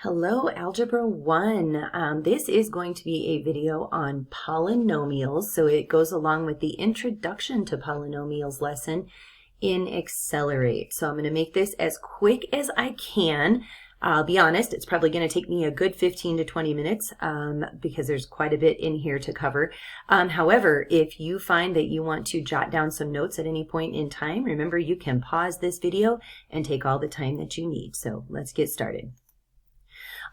Hello, Algebra 1. This is going to be a video on polynomials, so it goes along with the Introduction to Polynomials lesson in Accelerate. So I'm going to make this as quick as I can. I'll be honest, it's probably going to take me a good 15 to 20 minutes because there's quite a bit in here to cover. However, if you find that you want to jot down some notes at any point in time, remember you can pause this video and take all the time that you need. So let's get started.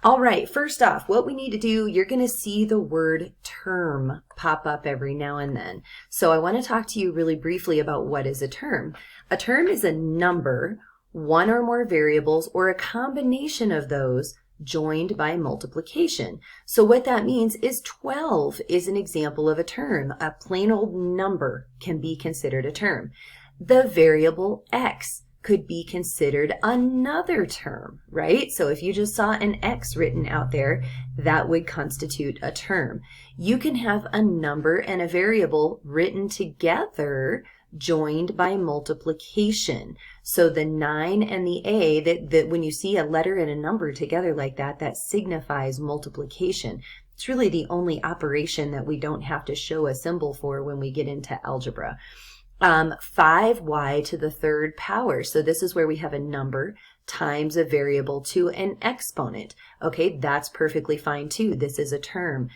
All right, first off, what we need to do, you're going to see the word term pop up every now and then. So I want to talk to you really briefly about what is a term. A term is a number, one or more variables, or a combination of those joined by multiplication. So what that means is 12 is an example of a term. A plain old number can be considered a term. The variable x could be considered another term, right? So if you just saw an x written out there, that would constitute a term. You can have a number and a variable written together, joined by multiplication. So the 9 and the a, that when you see a letter and a number together like that, that signifies multiplication. It's really the only operation that we don't have to show a symbol for when we get into algebra. 5y to the third power. So this is where we have a number times a variable to an exponent. Okay, that's perfectly fine too. This is a term.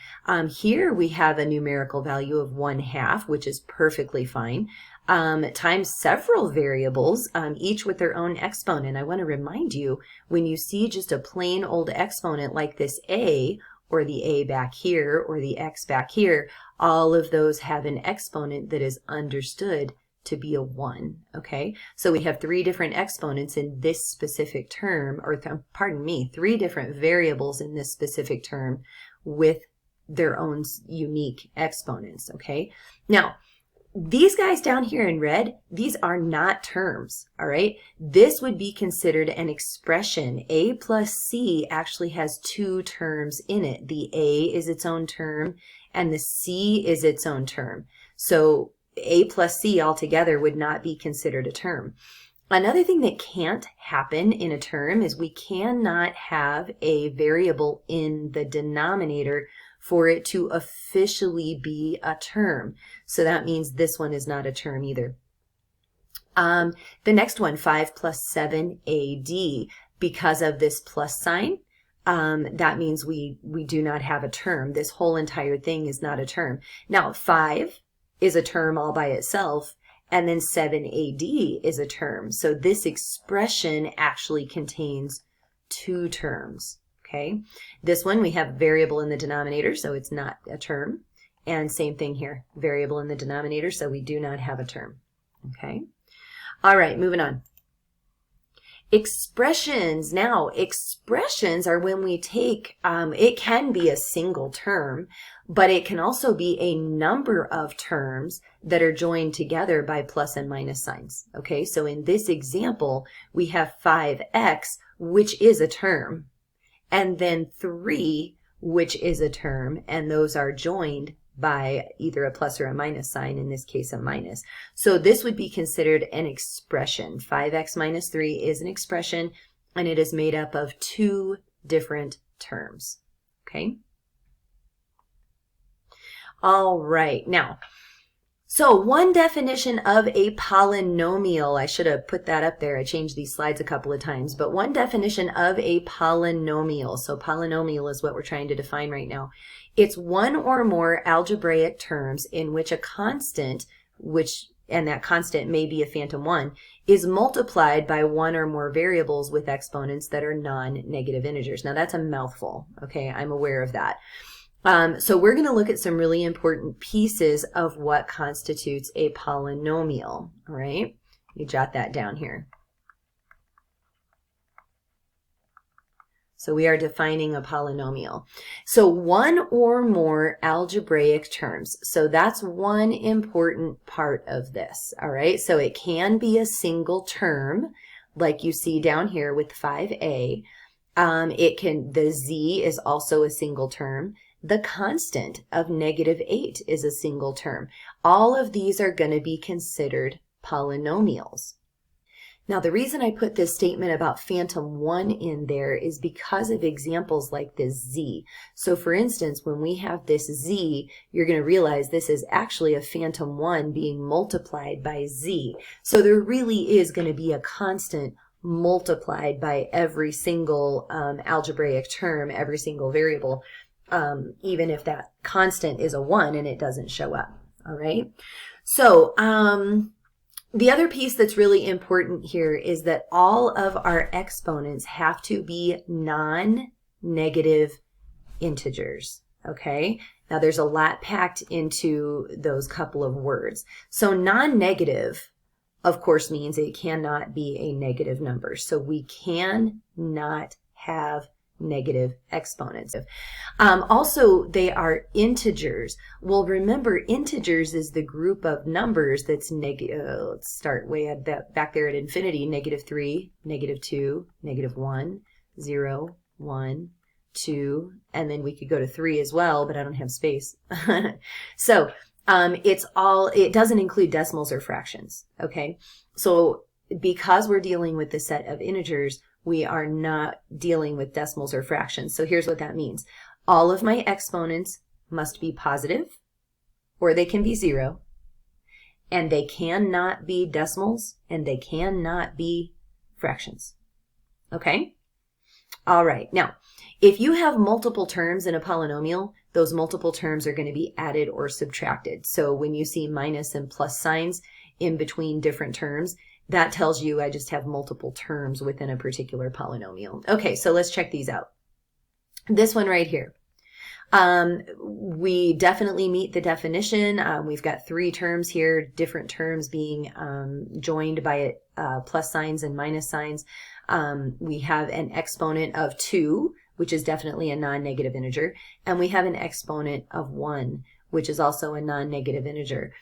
Here we have a numerical value of 1/2, which is perfectly fine, times several variables, each with their own exponent. I want to remind you, when you see just a plain old exponent like this a, or the a back here, or the x back here, all of those have an exponent that is understood to be a 1, okay? So we have three different exponents in this specific term, or pardon me, three different variables in this specific term with their own unique exponents, okay? Now, these guys down here in red, these are not terms, all right? This would be considered an expression. A plus C actually has two terms in it. The A is its own term, and the C is its own term. So A plus C altogether would not be considered a term. Another thing that can't happen in a term is we cannot have a variable in the denominator for it to officially be a term. So that means this one is not a term either. The next one, 5 plus 7AD, because of this plus sign, that means we do not have a term. This whole entire thing is not a term. Now, 5 is a term all by itself, and then 7AD is a term. So this expression actually contains two terms. Okay, this one we have variable in the denominator, so it's not a term. And same thing here, variable in the denominator, so we do not have a term. Okay, all right, moving on. Expressions. Now, expressions are when we take, it can be a single term, but it can also be a number of terms that are joined together by plus and minus signs. Okay, so in this example, we have 5x, which is a term, and then 3, which is a term, and those are joined by either a plus or a minus sign, in this case a minus. So this would be considered an expression. 5x minus 3 is an expression, and it is made up of two different terms. Okay? All right, now, so one definition of a polynomial, I should have put that up there, I changed these slides a couple of times, but one definition of a polynomial, so polynomial is what we're trying to define right now. It's one or more algebraic terms in which a constant, and that constant may be a phantom 1, is multiplied by one or more variables with exponents that are non-negative integers. Now that's a mouthful, okay, I'm aware of that. So we're going to look at some really important pieces of what constitutes a polynomial, all right? You jot that down here. So we are defining a polynomial. So one or more algebraic terms. So that's one important part of this, all right? So it can be a single term, like you see down here with 5a. The z is also a single term. The constant of -8 is a single term. All of these are going to be considered polynomials. Now, the reason I put this statement about phantom 1 in there is because of examples like this z. So for instance, when we have this z, you're going to realize this is actually a phantom 1 being multiplied by z. So there really is going to be a constant multiplied by every single algebraic term, every single variable, even if that constant is a 1 and it doesn't show up. All right. So, the other piece that's really important here is that all of our exponents have to be non-negative integers, okay? Now there's a lot packed into those couple of words. So non-negative, of course, means it cannot be a negative number. So we cannot have negative exponents. Also, they are integers. Well, remember, integers is the group of numbers that's negative. Let's start way at that back there at infinity. -3, -2, -1, 0, 1, 2, and then we could go to 3 as well, but I don't have space. So it doesn't include decimals or fractions. Okay, so because we're dealing with the set of integers, we are not dealing with decimals or fractions. So here's what that means. All of my exponents must be positive, or they can be 0, and they cannot be decimals, and they cannot be fractions. Okay? All right. Now, if you have multiple terms in a polynomial, those multiple terms are going to be added or subtracted. So when you see minus and plus signs in between different terms, that tells you I just have multiple terms within a particular polynomial. Okay, so let's check these out. This one right here. We definitely meet the definition. We've got 3 terms here, different terms being joined by plus signs and minus signs. We have an exponent of 2, which is definitely a non-negative integer, and we have an exponent of 1, which is also a non-negative integer.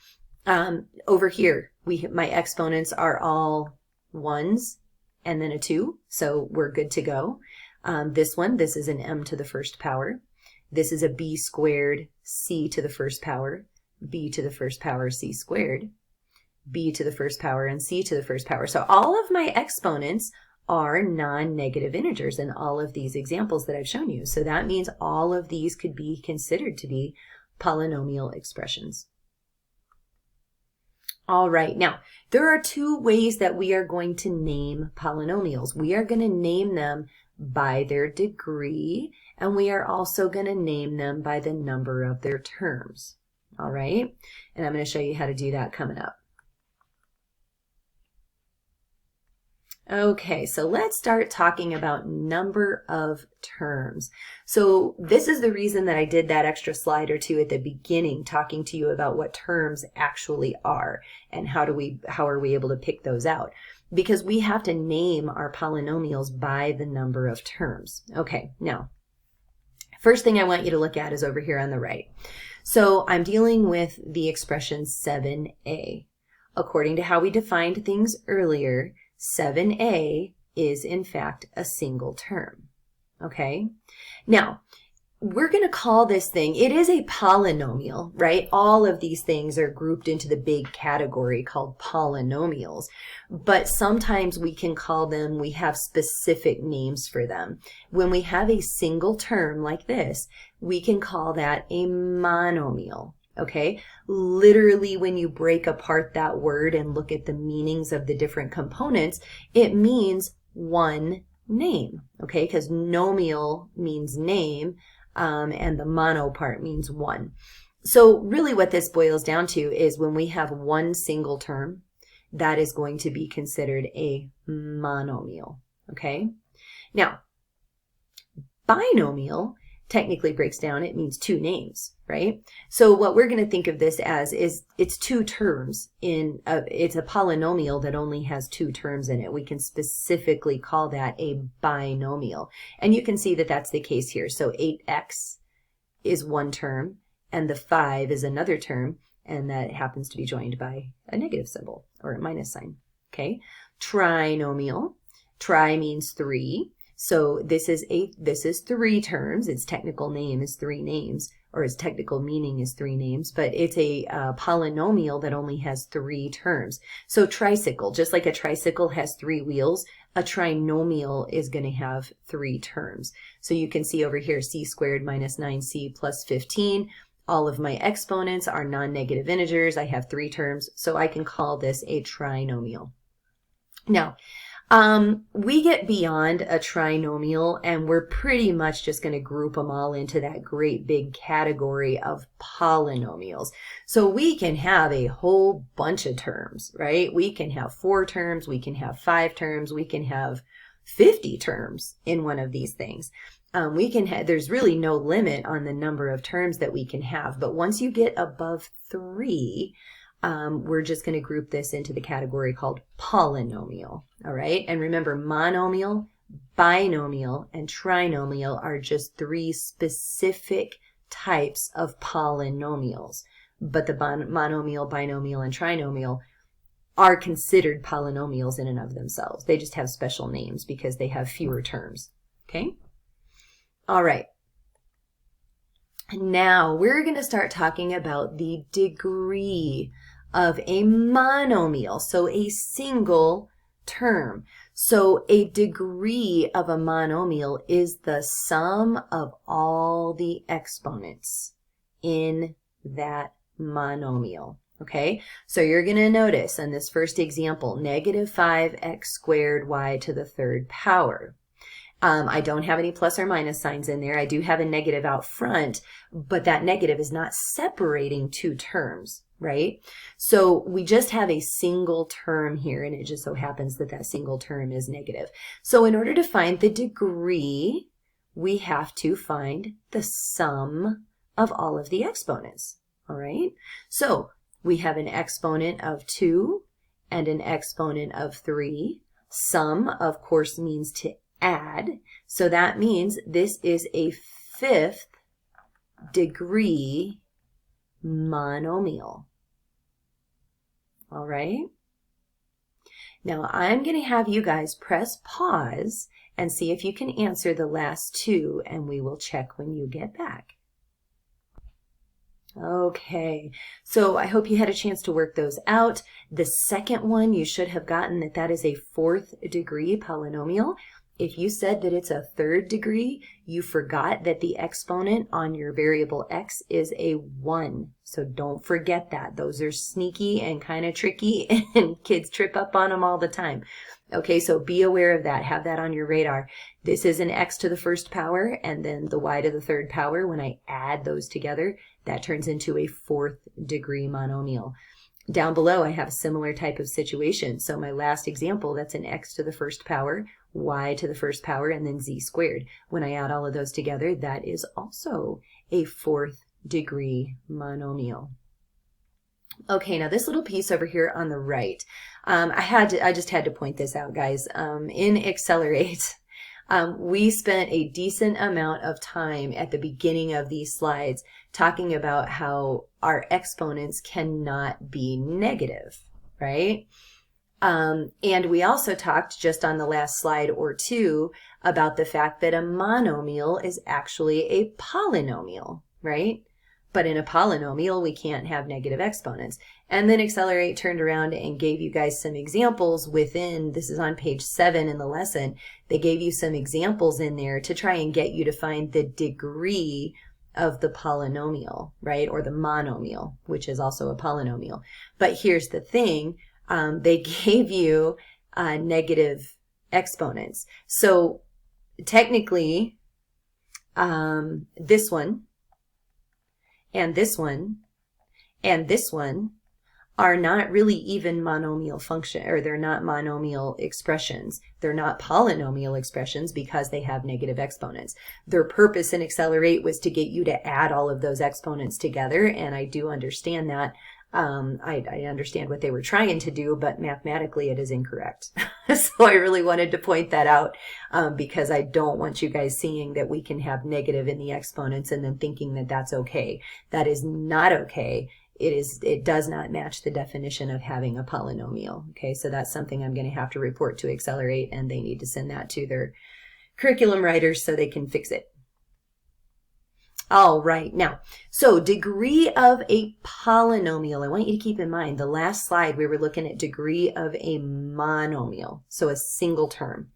Over here, my exponents are all 1s and then a 2, so we're good to go. This is an m to the first power. This is a b squared c to the first power, b to the first power c squared, b to the first power, and c to the first power. So all of my exponents are non-negative integers in all of these examples that I've shown you. So that means all of these could be considered to be polynomial expressions. All right, now there are 2 ways that we are going to name polynomials. We are going to name them by their degree, and we are also going to name them by the number of their terms. All right, and I'm going to show you how to do that coming up. Okay, so let's start talking about number of terms. So this is the reason that I did that extra slide or 2 at the beginning, talking to you about what terms actually are and how are we able to pick those out. Because we have to name our polynomials by the number of terms. Okay, now, first thing I want you to look at is over here on the right. So I'm dealing with the expression 7a. According to how we defined things earlier, 7a is in fact a single term, okay? Now, we're going to call this thing, it is a polynomial, right? All of these things are grouped into the big category called polynomials, but sometimes we can call them, we have specific names for them. When we have a single term like this, we can call that a monomial. Okay, literally when you break apart that word and look at the meanings of the different components, it means one name, okay, because nomial means name, and the mono part means one. So really what this boils down to is when we have one single term, that is going to be considered a monomial, okay? Now, binomial technically breaks down, it means 2 names, right? So what we're going to think of this as is it's 2 terms it's a polynomial that only has 2 terms in it. We can specifically call that a binomial. And you can see that that's the case here. So 8x is one term and the 5 is another term, and that happens to be joined by a negative symbol or a minus sign, okay? Trinomial, tri means 3. So this is 3 terms. Its technical name is 3 names, or its technical meaning is 3 names, but it's a polynomial that only has 3 terms. So tricycle, just like a tricycle has 3 wheels, a trinomial is going to have 3 terms. So you can see over here, c squared minus 9c plus 15. All of my exponents are non-negative integers. I have 3 terms, so I can call this a trinomial. Now, we get beyond a trinomial and we're pretty much just going to group them all into that great big category of polynomials. So we can have a whole bunch of terms, right? We can have 4 terms, we can have 5 terms, we can have 50 terms in one of these things. There's really no limit on the number of terms that we can have, but once you get above 3, we're just going to group this into the category called polynomial, all right? And remember, monomial, binomial, and trinomial are just 3 specific types of polynomials. But the monomial, binomial, and trinomial are considered polynomials in and of themselves. They just have special names because they have fewer terms, okay? All right. Now we're going to start talking about the degree of a monomial, so a single term. So a degree of a monomial is the sum of all the exponents in that monomial. Okay, so you're going to notice in this first example, negative 5x squared y to the 3rd power. I don't have any plus or minus signs in there. I do have a negative out front, but that negative is not separating 2 terms, right? So we just have a single term here, and it just so happens that that single term is negative. So in order to find the degree, we have to find the sum of all of the exponents, all right? So we have an exponent of 2 and an exponent of 3. Sum, of course, means to add. So that means this is a 5th degree monomial. All right? Now I'm going to have you guys press pause and see if you can answer the last 2, and we will check when you get back. Okay, so I hope you had a chance to work those out. The second one, you should have gotten that is a 4th degree polynomial. If you said that it's a 3rd degree, you forgot that the exponent on your variable x is a 1. So don't forget that. Those are sneaky and kind of tricky, and kids trip up on them all the time. Okay, so be aware of that. Have that on your radar. This is an x to the 1st power, and then the y to the 3rd power. When I add those together, that turns into a 4th degree monomial. Down below, I have a similar type of situation. So my last example, that's an x to the 1st power, y to the 1st power, and then z squared. When I add all of those together, that is also a 4th degree monomial. Okay, now this little piece over here on the right, I just had to point this out, guys. In Accelerate, we spent a decent amount of time at the beginning of these slides talking about how our exponents cannot be negative, right? And we also talked just on the last slide or 2 about the fact that a monomial is actually a polynomial, right? But in a polynomial, we can't have negative exponents. And then Accelerate turned around and gave you guys some examples within, this is on page 7 in the lesson, they gave you some examples in there to try and get you to find the degree of the polynomial, right? Or the monomial, which is also a polynomial. But here's the thing, they gave you negative exponents. So technically, this one, and this one, and this one are not really even monomial function, or they're not monomial expressions. They're not polynomial expressions because they have negative exponents. Their purpose in Accelerate was to get you to add all of those exponents together, and I do understand that. I understand what they were trying to do, but mathematically it is incorrect. So I really wanted to point that out because I don't want you guys seeing that we can have negative in the exponents and then thinking that that's okay. That is not okay. It does not match the definition of having a polynomial. Okay, so that's something I'm going to have to report to Accelerate, and they need to send that to their curriculum writers so they can fix it. All right, now, so degree of a polynomial. I want you to keep in mind, the last slide we were looking at degree of a monomial, so a single term.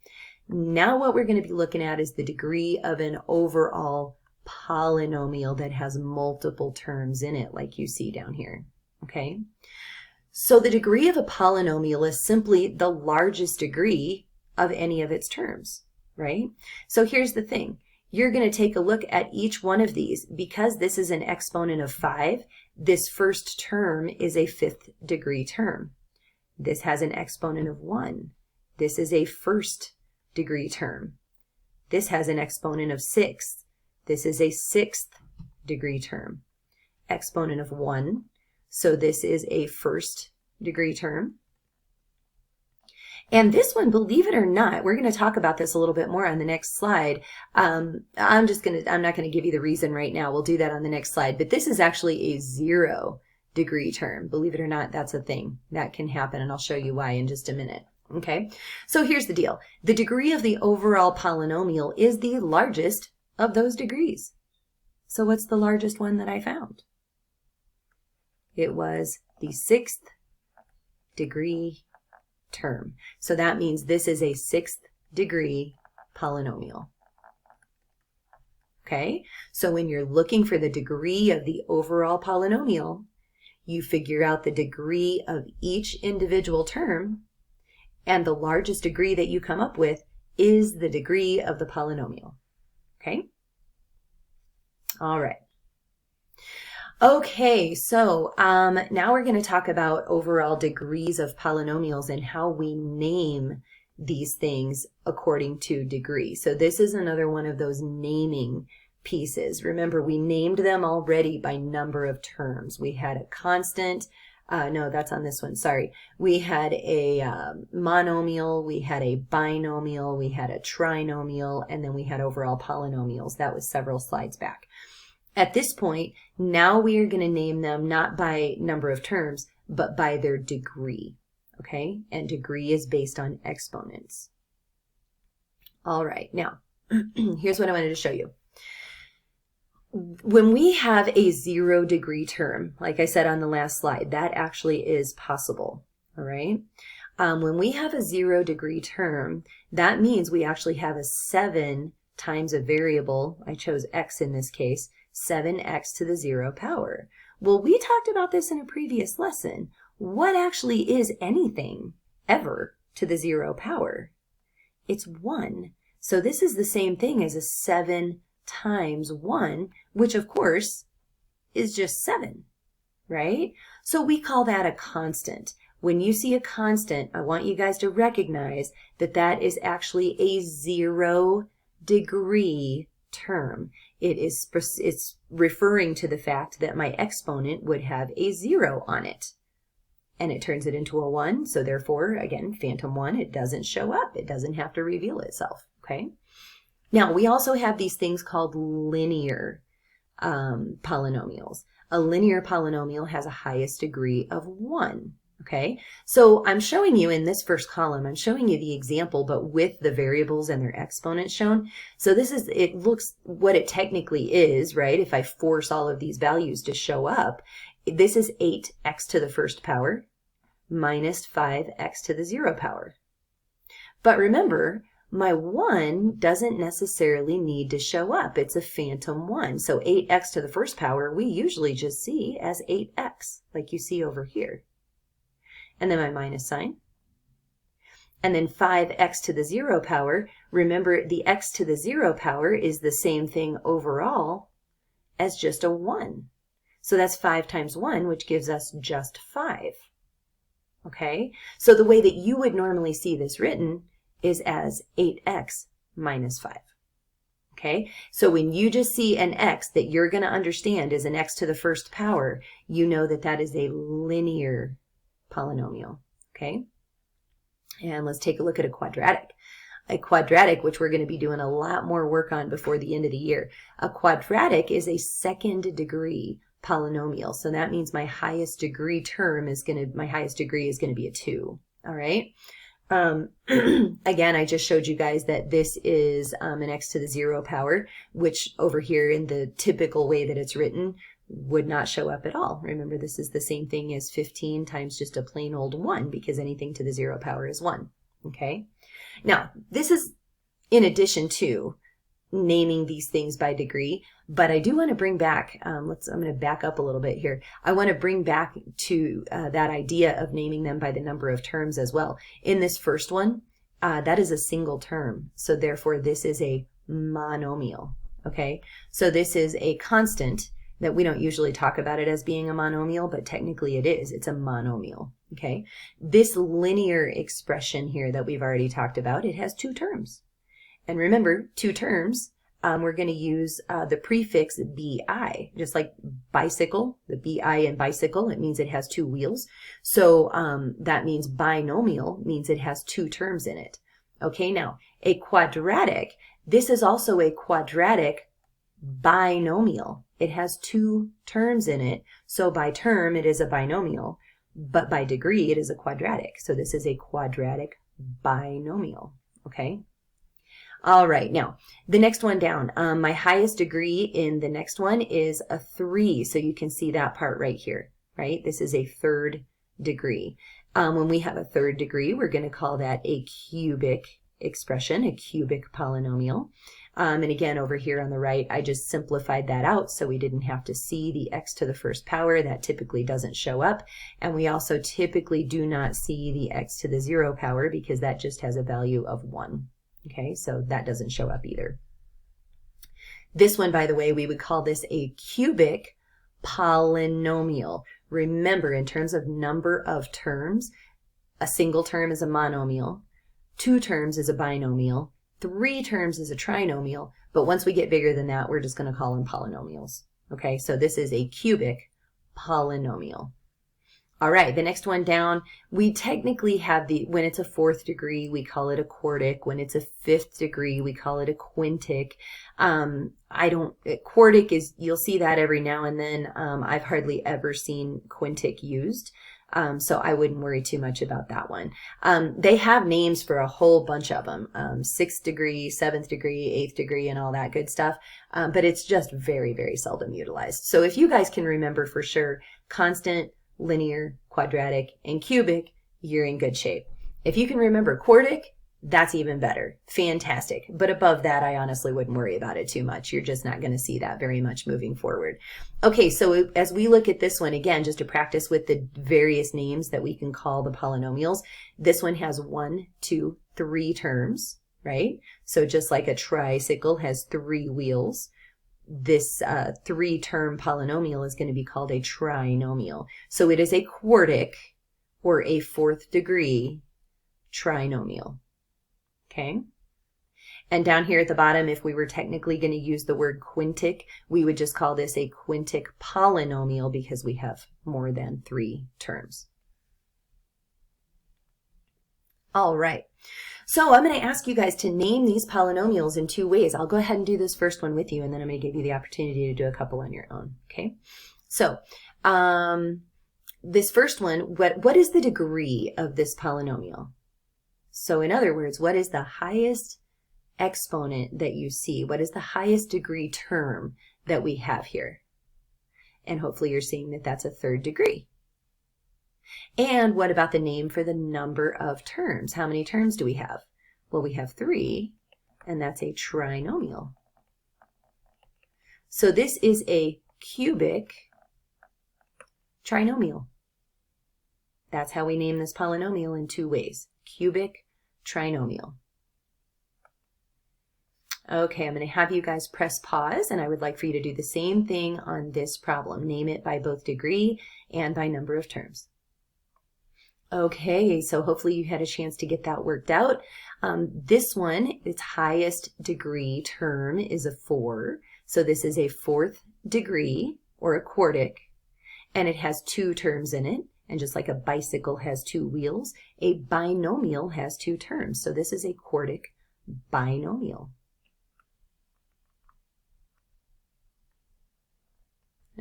Now what we're going to be looking at is the degree of an overall polynomial that has multiple terms in it, like you see down here, okay? So the degree of a polynomial is simply the largest degree of any of its terms, right? So here's the thing. You're going to take a look at each one of these. Because this is an exponent of 5, this first term is a 5th degree term. This has an exponent of 1. This is a 1st degree term. This has an exponent of 6. This is a 6th degree term. Exponent of 1. So this is a 1st degree term. And this one, believe it or not, we're going to talk about this a little bit more on the next slide. I'm not going to give you the reason right now. We'll do that on the next slide. But this is actually a 0 degree term. Believe it or not, that's a thing that can happen, and I'll show you why in just a minute. Okay, so here's the deal. The degree of the overall polynomial is the largest of those degrees. So what's the largest one that I found? It was the 6th degree term. So that means this is a 6th degree polynomial. Okay, so when you're looking for the degree of the overall polynomial, you figure out the degree of each individual term, and the largest degree that you come up with is the degree of the polynomial. Okay? All right. Okay, so now we're going to talk about overall degrees of polynomials and how we name these things according to degree. So this is another one of those naming pieces. Remember, we named them already by number of terms. We had a constant, no, that's on this one, sorry. We had a monomial, we had a binomial, we had a trinomial, and then we had overall polynomials. That was several slides back. At this point, now we are going to name them not by number of terms, but by their degree, okay? And degree is based on exponents. All right, now, here's what I wanted to show you. When we have a 0 degree term, like I said on the last slide, that actually is possible, all right? When we have a 0 degree term, that means we actually have a 7 times a variable, I chose x in this case, 7x to the 0 power. Well, we talked about this in a previous lesson. What actually is anything ever to the 0 power? It's 1. So this is the same thing as a 7 times 1, which of course is just 7, right? So we call that a constant. When you see a constant, I want you guys to recognize that that is actually a 0 degree term. It's referring to the fact that my exponent would have a 0 on it. And it turns it into a 1, so therefore, again, phantom 1, it doesn't show up. It doesn't have to reveal itself, okay? Now, we also have these things called linear polynomials. A linear polynomial has a highest degree of 1. Okay, so I'm showing you in this first column, I'm showing you the example, but with the variables and their exponents shown. So this is, it looks what it technically is, right? If I force all of these values to show up, this is 8x to the first power minus 5x to the 0 power. But remember, my 1 doesn't necessarily need to show up. It's a phantom 1. So 8x to the first power, we usually just see as 8x, like you see over here. And then my minus sign. And then 5x to the 0 power. Remember, the x to the 0 power is the same thing overall as just a 1. So that's 5 times 1, which gives us just 5. Okay? So the way that you would normally see this written is as 8x minus 5. Okay? So when you just see an x that you're going to understand is an x to the first power, you know that that is a linear polynomial, okay? And let's take a look at a quadratic. A quadratic, which we're going to be doing a lot more work on before the end of the year. A quadratic is a 2nd degree polynomial. So that means my highest degree term is my highest degree is going to be a 2, all right? Again, I just showed you guys that this is an x to the 0 power, which over here in the typical way that it's written would not show up at all. Remember, this is the same thing as 15 times just a plain old 1, because anything to the 0 power is 1. Okay? Now, this is in addition to naming these things by degree, but I do want to bring back, I'm going to back up a little bit here. I want to bring back to that idea of naming them by the number of terms as well. In this first one, that is a single term, so therefore this is a monomial, okay? So this is a constant that we don't usually talk about it as being a monomial, but technically it is. It's a monomial, okay? This linear expression here that we've already talked about, it has two terms. And remember, two terms, we're going to use the prefix bi, just like bicycle, the bi in bicycle, it means it has two wheels. So that means binomial means it has two terms in it. Okay, now a quadratic, this is also a quadratic binomial. It has two terms in it. So by term, it is a binomial, but by degree, it is a quadratic. So this is a quadratic binomial, okay? All right, now the next one down, my highest degree in the next one is a 3. So you can see that part right here, right? This is a third degree. When we have a third degree, we're going to call that a cubic expression, a cubic polynomial. And again, over here on the right, I just simplified that out so we didn't have to see the x to the first power. That typically doesn't show up. And we also typically do not see the x to the 0 power because that just has a value of 1. Okay, so that doesn't show up either. This one, by the way, we would call this a cubic polynomial. Remember, in terms of number of terms, a single term is a monomial, 2 terms is a binomial, 3 terms is a trinomial, but once we get bigger than that, we're just going to call them polynomials. Okay, so this is a cubic polynomial. All right, the next one down, we technically have when it's a 4th degree, we call it a quartic. When it's a 5th degree, we call it a quintic. Quartic is, you'll see that every now and then. I've hardly ever seen quintic used. So I wouldn't worry too much about that one. They have names for a whole bunch of them, 6th degree, 7th degree, 8th degree, and all that good stuff. But it's just very, very seldom utilized. So if you guys can remember for sure, constant, linear, quadratic, and cubic, you're in good shape. If you can remember quartic, that's even better. Fantastic. But above that, I honestly wouldn't worry about it too much. You're just not going to see that very much moving forward. Okay, so as we look at this one, again, just to practice with the various names that we can call the polynomials, this one has 1, 2, 3 terms, right? So just like a tricycle has 3 wheels, this 3-term polynomial is going to be called a trinomial. So it is a quartic or a 4th degree trinomial. Okay? And down here at the bottom, if we were technically going to use the word quintic, we would just call this a quintic polynomial because we have more than 3 terms. All right. So I'm going to ask you guys to name these polynomials in 2 ways. I'll go ahead and do this first one with you, and then I'm going to give you the opportunity to do a couple on your own. Okay? So this first one, what is the degree of this polynomial? So in other words, what is the highest exponent that you see? What is the highest degree term that we have here? And hopefully you're seeing that that's a 3rd degree. And what about the name for the number of terms? How many terms do we have? Well, we have 3, and that's a trinomial. So this is a cubic trinomial. That's how we name this polynomial in 2 ways. Cubic trinomial. Okay, I'm going to have you guys press pause, and I would like for you to do the same thing on this problem. Name it by both degree and by number of terms. Okay, so hopefully you had a chance to get that worked out. This one, its highest degree term is a 4. So this is a 4th degree, or a quartic, and it has 2 terms in it. And just like a bicycle has 2 wheels, a binomial has 2 terms. So this is a quartic binomial.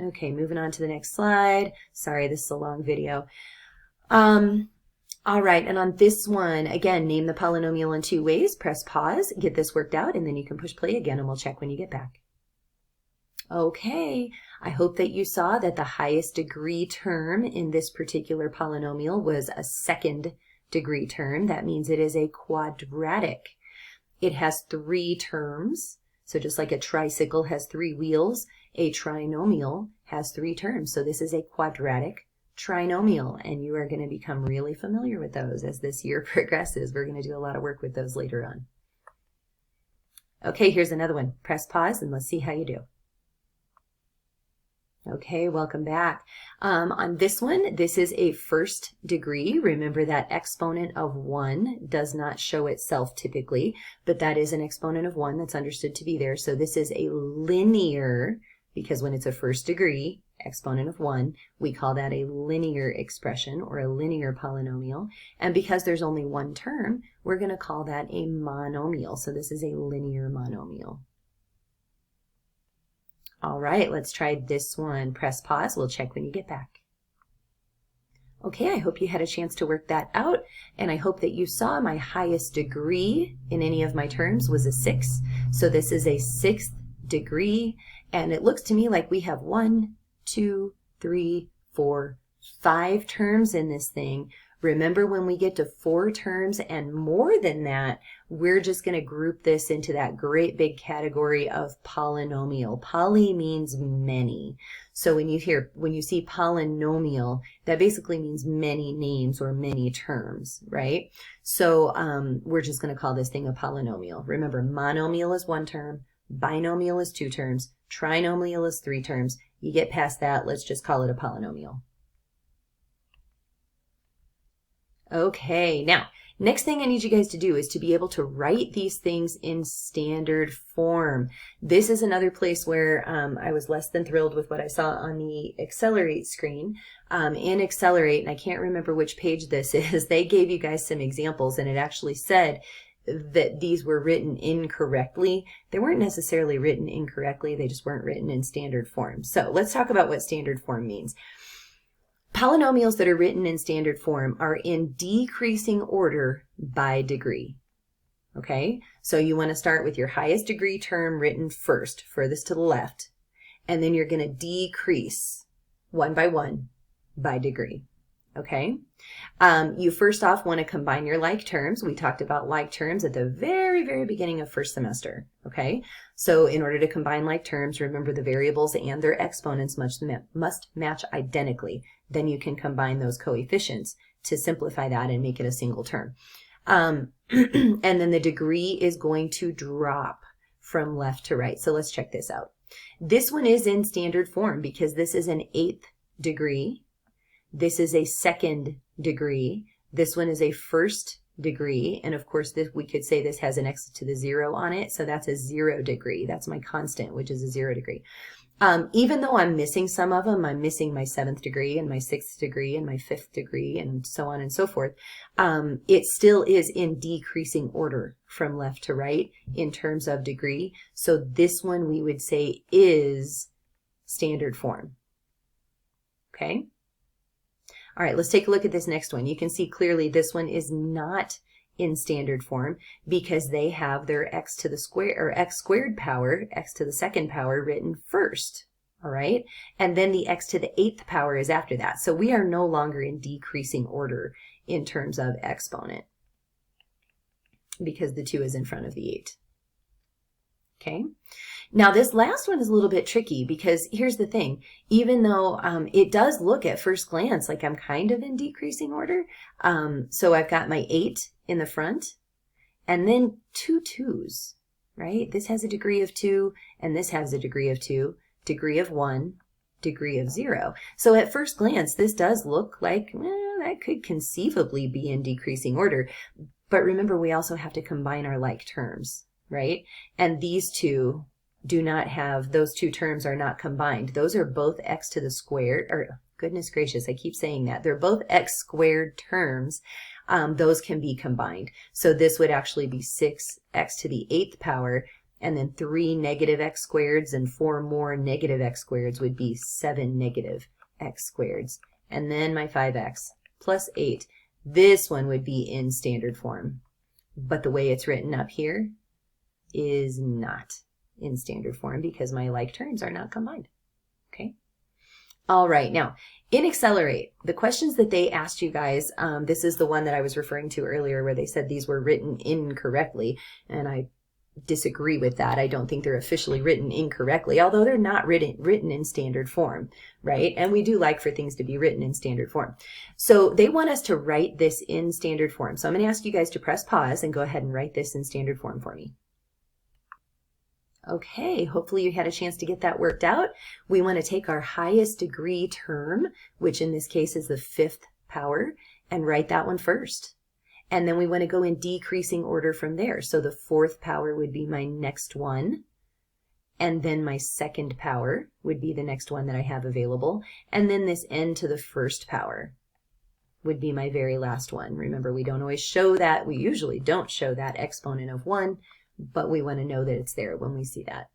Okay, moving on to the next slide. Sorry, this is a long video. All right, and on this one, again, name the polynomial in two ways. Press pause, get this worked out, and then you can push play again, and we'll check when you get back. Okay, I hope that you saw that the highest degree term in this particular polynomial was a second degree term. That means it is a quadratic. It has three terms. So just like a tricycle has three wheels, a trinomial has three terms. So this is a quadratic trinomial, and you are going to become really familiar with those as this year progresses. We're going to do a lot of work with those later on. Okay, here's another one. Press pause and let's see how you do. Okay, welcome back. On this one, this is a first degree. Remember that exponent of 1 does not show itself typically, but that is an exponent of 1 that's understood to be there. So this is a linear, because when it's a first degree exponent of 1, we call that a linear expression or a linear polynomial. And because there's only one term, we're going to call that a monomial. So this is a linear monomial. All right, let's try this one. Press pause. We'll check when you get back. Okay, I hope you had a chance to work that out, and I hope that you saw my highest degree in any of my terms was a 6. So this is a 6th degree, and it looks to me like we have 1, 2, 3, 4, 5 terms in this thing. Remember, when we get to 4 terms and more than that, we're just going to group this into that great big category of polynomial. Poly means many. So when you see polynomial, that basically means many names or many terms, right? So we're just going to call this thing a polynomial. Remember, monomial is 1 term, binomial is 2 terms, trinomial is 3 terms. You get past that, let's just call it a polynomial. Okay, now, next thing I need you guys to do is to be able to write these things in standard form. This is another place where I was less than thrilled with what I saw on the Accelerate screen. In Accelerate, and I can't remember which page this is, they gave you guys some examples, and it actually said that these were written incorrectly. They weren't necessarily written incorrectly, they just weren't written in standard form. So let's talk about what standard form means. Polynomials that are written in standard form are in decreasing order by degree. Okay, so you want to start with your highest degree term written first, furthest to the left, and then you're going to decrease one by one by degree. Okay, you first off want to combine your like terms. We talked about like terms at the very, very beginning of first semester. Okay, so in order to combine like terms, remember the variables and their exponents must match identically. Then you can combine those coefficients to simplify that and make it a single term. And then the degree is going to drop from left to right. So let's check this out. This one is in standard form because this is an 8th degree. This is a 2nd degree. This one is a 1st degree. And of course, we could say this has an x to the 0 on it. So that's a 0 degree. That's my constant, which is a 0 degree. Even though I'm missing some of them, I'm missing my 7th degree and my 6th degree and my 5th degree and so on and so forth, it still is in decreasing order from left to right in terms of degree. So this one we would say is standard form. Okay? All right, let's take a look at this next one. You can see clearly this one is not in standard form because they have their x to the square or x squared power, x to the 2nd power written first, all right? And then the x to the 8th power is after that. So we are no longer in decreasing order in terms of exponent because the 2 is in front of the 8. Okay? Now this last one is a little bit tricky because here's the thing. Even though it does look at first glance like I'm kind of in decreasing order, so I've got my 8 in the front and then 2 2s, right? This has a degree of 2 and this has a degree of 2, degree of 1, degree of 0. So at first glance, this does look like that could conceivably be in decreasing order. But remember, we also have to combine our like terms, right? And these two do not have, those 2 terms are not combined. Those are both x to the square, or goodness gracious, I keep saying that. They're both x squared terms. Those can be combined. So this would actually be 6x to the 8th power, and then 3 negative x squareds and 4 more negative x squareds would be 7 negative x squareds. And then my 5x plus 8, This one would be in standard form, but the way it's written up here is not in standard form because my like terms are not combined. Okay. All right, now in Accelerate, the questions that they asked you guys, this is the one that I was referring to earlier where they said these were written incorrectly, and I disagree with that. I don't think they're officially written incorrectly, although they're not written in standard form, right? And we do like for things to be written in standard form. So they want us to write this in standard form. So I'm going to ask you guys to press pause and go ahead and write this in standard form for me. Okay, hopefully you had a chance to get that worked out. We want to take our highest degree term, which in this case is the 5th power, and write that one first. And then we want to go in decreasing order from there. So the 4th power would be my next one. And then my 2nd power would be the next one that I have available. And then this n to the 1st power would be my very last one. Remember, we don't always show that. We usually don't show that exponent of 1, but we want to know that it's there when we see that.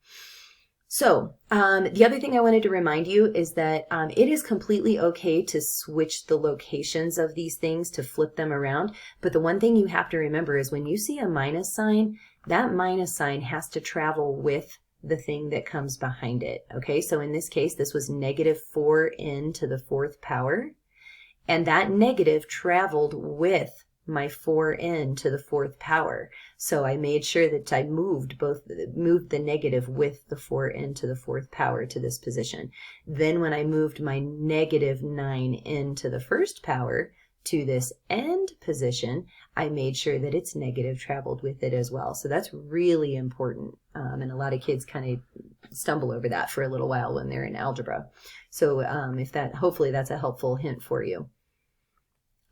So the other thing I wanted to remind you is that it is completely okay to switch the locations of these things, to flip them around. But the one thing you have to remember is when you see a minus sign, that minus sign has to travel with the thing that comes behind it. Okay, so in this case, this was negative 4n to the 4th power. And that negative traveled with my 4n to the 4th power. So I made sure that I moved the negative with the 4n to the 4th power to this position. Then when I moved my negative 9n to the 1st power to this end position, I made sure that its negative traveled with it as well. So that's really important. And a lot of kids kind of stumble over that for a little while when they're in algebra. So hopefully that's a helpful hint for you.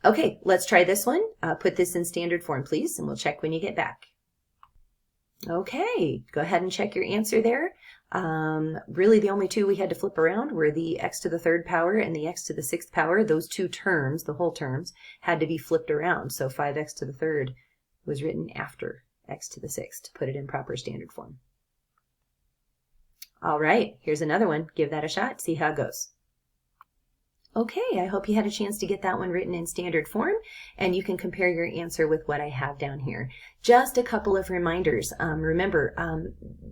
Okay, let's try this one. Put this in standard form, please, and we'll check when you get back. Okay, go ahead and check your answer there. Really, the only two we had to flip around were the x to the 3rd power and the x to the 6th power. Those two terms, the whole terms, had to be flipped around. So 5x to the 3rd was written after x to the 6th to put it in proper standard form. All right, here's another one. Give that a shot, see how it goes. Okay, I hope you had a chance to get that one written in standard form, and you can compare your answer with what I have down here. Just a couple of reminders. Remember,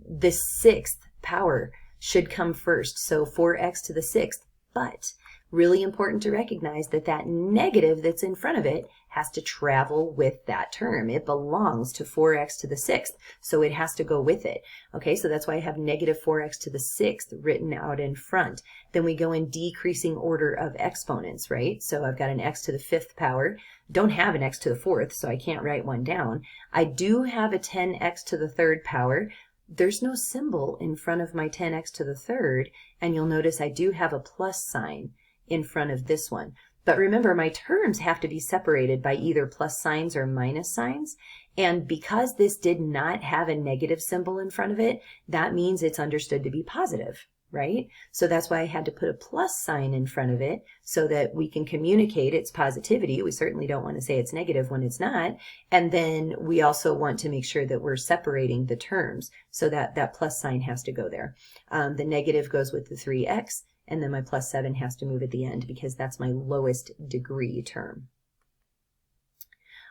the 6th power should come first, so 4x to the 6th, but really important to recognize that that negative that's in front of it has to travel with that term. It belongs to 4x to the 6th, so it has to go with it. Okay, so that's why I have negative 4x to the 6th written out in front. Then we go in decreasing order of exponents, right? So I've got an x to the 5th power. Don't have an x to the 4th, so I can't write one down. I do have a 10x to the 3rd power. There's no symbol in front of my 10x to the 3rd, and you'll notice I do have a plus sign in front of this one. But remember, my terms have to be separated by either plus signs or minus signs. And because this did not have a negative symbol in front of it, that means it's understood to be positive, right? So that's why I had to put a plus sign in front of it so that we can communicate its positivity. We certainly don't want to say it's negative when it's not. And then we also want to make sure that we're separating the terms so that that plus sign has to go there. The negative goes with the 3x. And then my plus 7 has to move at the end because that's my lowest degree term.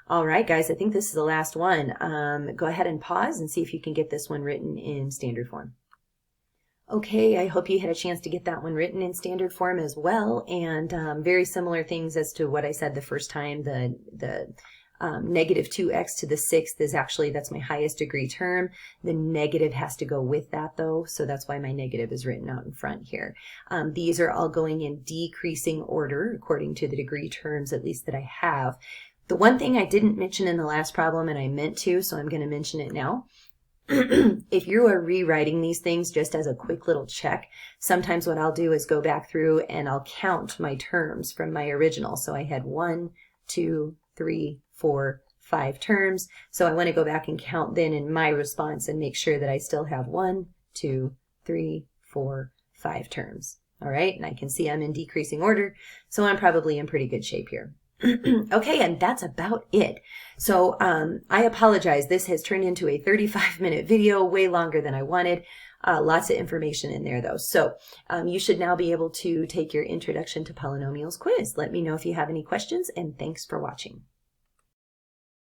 All right, guys, I think this is the last one. Go ahead and pause and see if you can get this one written in standard form. Okay, I hope you had a chance to get that one written in standard form as well. And very similar things as to what I said the first time. The negative 2x to the 6th is actually, that's my highest degree term. The negative has to go with that though, so that's why my negative is written out in front here. These are all going in decreasing order according to the degree terms, at least that I have. The one thing I didn't mention in the last problem, and I meant to, so I'm going to mention it now. If you are rewriting these things just as a quick little check, sometimes what I'll do is go back through and I'll count my terms from my original. So I had 1, 2, 3, 4, 5 terms. So I want to go back and count then in my response and make sure that I still have 1, 2, 3, 4, 5 terms. All right, and I can see I'm in decreasing order, so I'm probably in pretty good shape here. Okay, and that's about it. So I apologize. This has turned into a 35-minute video, way longer than I wanted. Lots of information in there, though. So you should now be able to take your Introduction to Polynomials quiz. Let me know if you have any questions, and thanks for watching.